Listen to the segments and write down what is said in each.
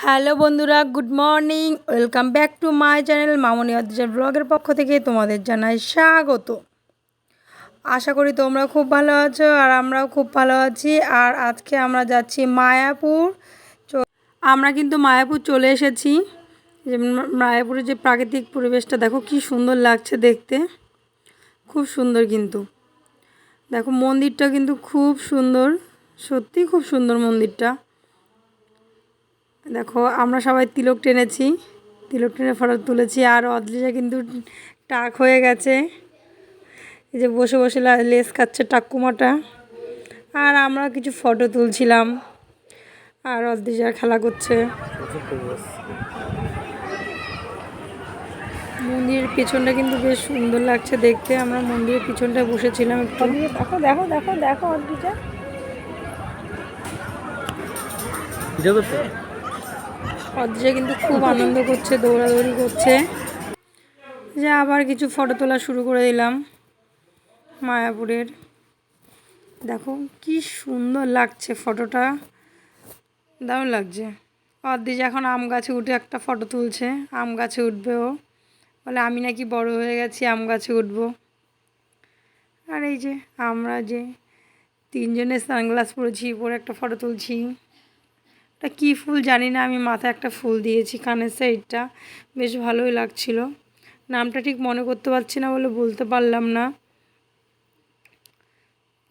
Hello বন্ধুরা, good morning. Welcome back to my channel Mamoni অদ্রিজার ব্লগের পক্ষ থেকে তোমাদের জানাই স্বাগত। আশা করি তোমরা খুব ভালো আছো আর আমরাও খুব ভালো আছি। আর আজকে আমরা যাচ্ছি মায়াপুর। আমরা কিন্তু মায়াপুর চলে এসেছি। যে মায়াপুরের যে প্রাকৃতিক পরিবেশটা দেখো কি সুন্দর লাগছে দেখতে, খুব সুন্দর। কিন্তু দেখো মন্দিরটা কিন্তু খুব সুন্দর, সত্যি খুব সুন্দর মন্দিরটা। দেখো আমরা সবাই তিলক টেনেছি, তিলক টেনে ফটো তুলেছি। আর অদ্রিজা কিন্তু টাক হয়ে গেছে, এই যে বসে বসে লেস খাচ্ছে টাকুমাটা। আর আমরা কিছু ফটো তুলছিলাম আর অদ্রিজা খেলা করছে। মন্দিরের পেছনটা কিন্তু বেশ সুন্দর লাগছে দেখতে। আমরা মন্দিরের পিছনটায় বসেছিলাম একটু। দেখো দেখো দেখো দেখো অদ্রিজা অদ্রিজা কিন্তু খুব আনন্দ করছে, দৌড়াদৌড়ি করছে। যে আবার কিছু ফটো তোলা শুরু করে দিলাম মায়াপুরের। দেখো কি সুন্দর লাগছে ফটোটা, দারুণ লাগছে। অদ্রিজা এখন আম গাছে উঠে একটা ফটো তুলছে। আম গাছে উঠবে ও, বলে আমি নাকি বড় হয়ে গেছি, আম গাছে উঠবো। আর এই যে আমরা যে তিনজনে সানগ্লাস পরেছি, পরে একটা ফটো তুলছি। এটা কী ফুল জানি না, আমি মাথায় একটা ফুল দিয়েছি কানের সাইডটা, বেশ ভালোই লাগছিল। নামটা ঠিক মনে করতে পারছি না বলে বলতে পারলাম না।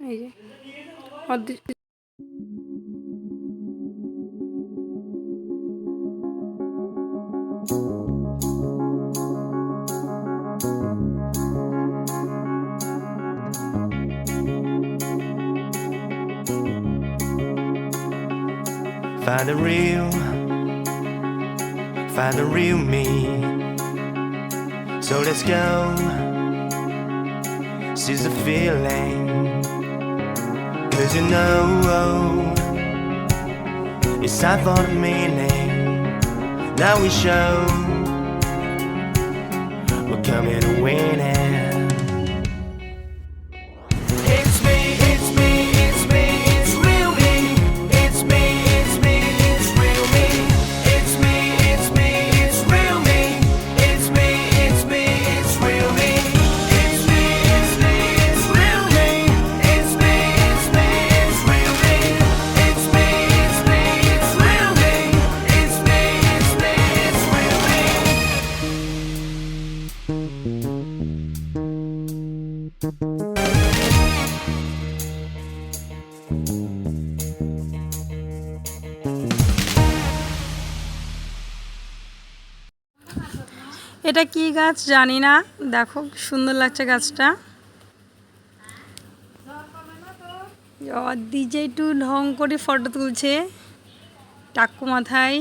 এই যে Find the real me. So let's go. Seize the feeling. 'Cause you know it's time for the meaning. Now we show we're coming to win it. এটা কি গাছ জানি না, দেখো সুন্দর লাগছে গাছটা। অদ্রিজা একটু ঢং করে ফটো তুলছে টাক্কু মাথায়।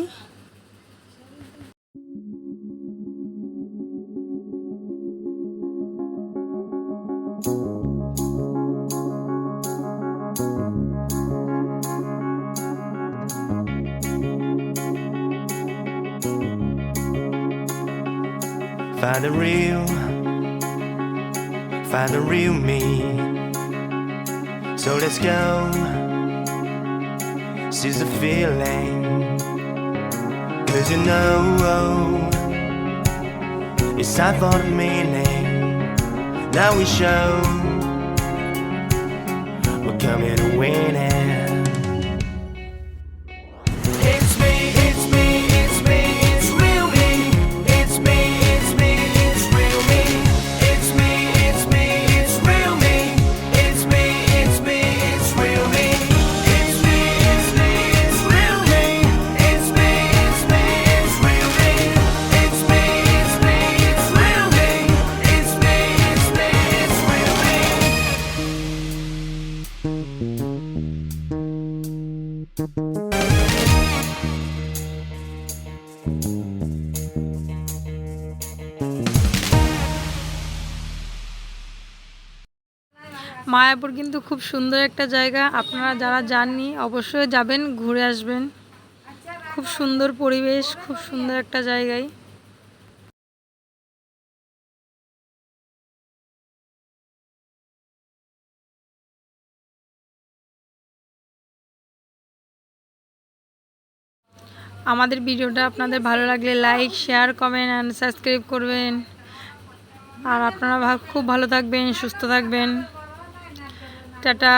Find the real me. So let's go. Seize the feeling. 'Cause you know it's time for the meaning. Now we show we're coming to win it. Mayapur কিন্তু খুব সুন্দর একটা জায়গা, আপনারা যারা যাননি অবশ্যই যাবেন, ঘুরে আসবেন। খুব সুন্দর পরিবেশ, খুব সুন্দর একটা জায়গায়। আমাদের ভিডিওটা আপনাদের ভালো লাগলে like share comment and subscribe করবেন। আর আপনারা খুব ভালো থাকবেন, সুস্থ থাকবেন। টাটা।